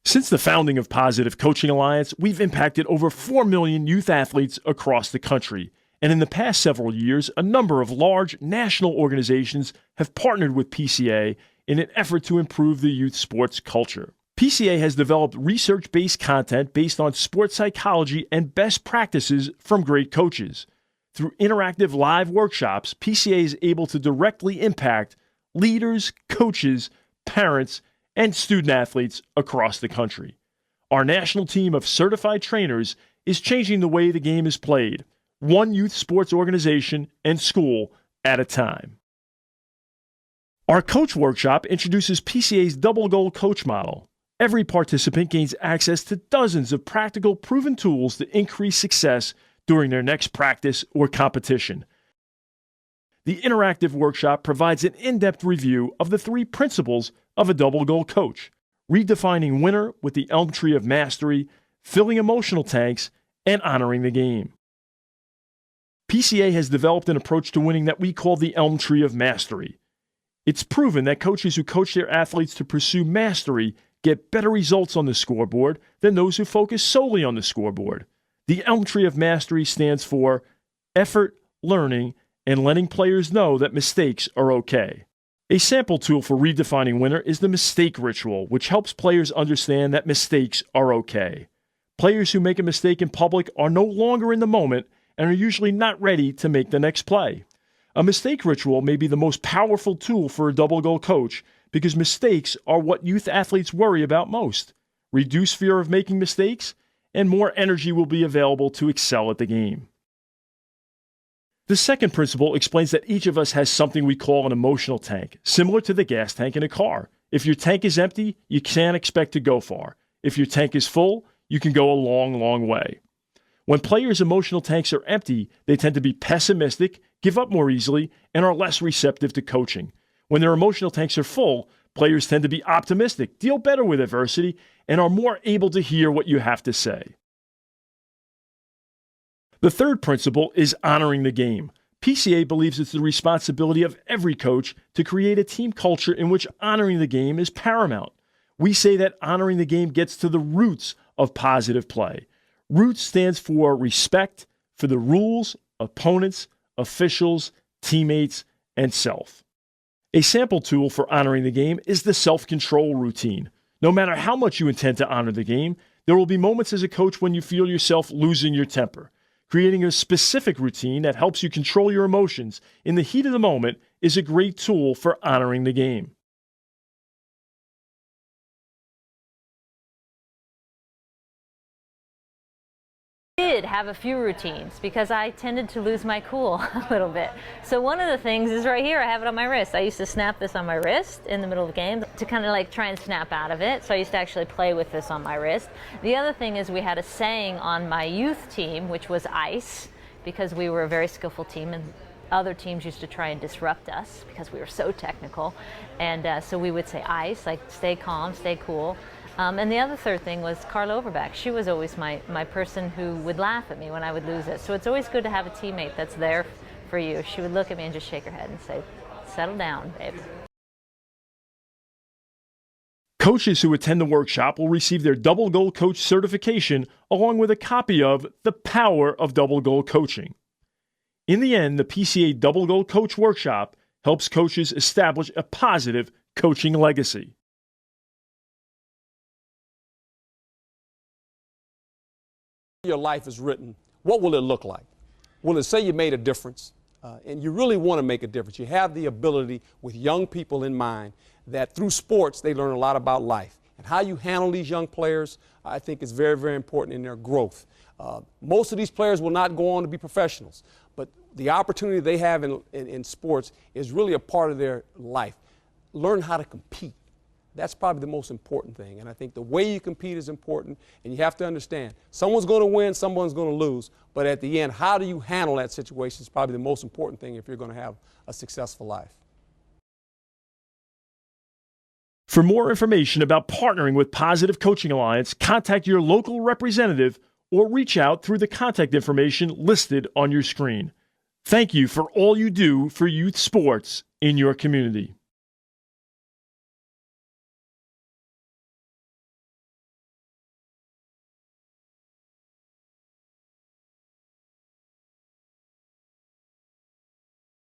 Since the founding of Positive Coaching Alliance, we've impacted over 4 million youth athletes across the country. And in the past several years, a number of large national organizations have partnered with PCA in an effort to improve the youth sports culture. PCA has developed research-based content based on sports psychology and best practices from great coaches. Through interactive live workshops, PCA is able to directly impact leaders, coaches, parents, and student athletes across the country. Our national team of certified trainers is changing the way the game is played, one youth sports organization and school at a time. Our coach workshop introduces PCA's double goal coach model. Every participant gains access to dozens of practical, proven tools to increase success during their next practice or competition. The interactive workshop provides an in-depth review of the 3 principles of a double goal coach: redefining winner with the elm tree of mastery, filling emotional tanks, and honoring the game. PCA has developed an approach to winning that we call the elm tree of mastery. It's proven that coaches who coach their athletes to pursue mastery get better results on the scoreboard than those who focus solely on the scoreboard. The elm tree of mastery stands for effort, learning, and letting players know that mistakes are okay. A sample tool for redefining winner is the mistake ritual, which helps players understand that mistakes are okay. Players who make a mistake in public are no longer in the moment and are usually not ready to make the next play. A mistake ritual may be the most powerful tool for a double goal coach because mistakes are what youth athletes worry about most. Reduce fear of making mistakes, and more energy will be available to excel at the game. The second principle explains that each of us has something we call an emotional tank, similar to the gas tank in a car. If your tank is empty, you can't expect to go far. If your tank is full, you can go a long, long way. When players' emotional tanks are empty, they tend to be pessimistic, give up more easily, and are less receptive to coaching. When their emotional tanks are full, players tend to be optimistic, deal better with adversity, and are more able to hear what you have to say. The third principle is honoring the game. PCA believes it's the responsibility of every coach to create a team culture in which honoring the game is paramount. We say that honoring the game gets to the roots of positive play. Roots stands for respect for the rules, opponents, officials, teammates, and self. A sample tool for honoring the game is the self-control routine. No matter how much you intend to honor the game, there will be moments as a coach when you feel yourself losing your temper. Creating a specific routine that helps you control your emotions in the heat of the moment is a great tool for honoring the game. I did have a few routines because I tended to lose my cool a little bit. So one of the things is right here, I have it on my wrist. I used to snap this on my wrist in the middle of the game to kind of like try and snap out of it. So I used to actually play with this on my wrist. The other thing is we had a saying on my youth team, which was ice, because we were a very skillful team and other teams used to try and disrupt us because we were so technical. And so we would say ice, like stay calm, stay cool. And the other third thing was Carla Overback. She was always my person who would laugh at me when I would lose it. So it's always good to have a teammate that's there for you. She would look at me and just shake her head and say, settle down, babe. Coaches who attend the workshop will receive their double goal coach certification along with a copy of The Power of Double Goal Coaching. In the end, the PCA Double Goal Coach Workshop helps coaches establish a positive coaching legacy. Your life is written, what will it look like? Will it say you made a difference? And you really want to make a difference. You have the ability with young people in mind that through sports they learn a lot about life. And how you handle these young players, I think is very, very important in their growth. Most of these players will not go on to be professionals, but the opportunity they have in sports is really a part of their life. Learn how to compete. That's probably the most important thing. And I think the way you compete is important, and you have to understand, someone's going to win, someone's going to lose, but at the end, how do you handle that situation is probably the most important thing if you're going to have a successful life. For more information about partnering with Positive Coaching Alliance, contact your local representative or reach out through the contact information listed on your screen. Thank you for all you do for youth sports in your community.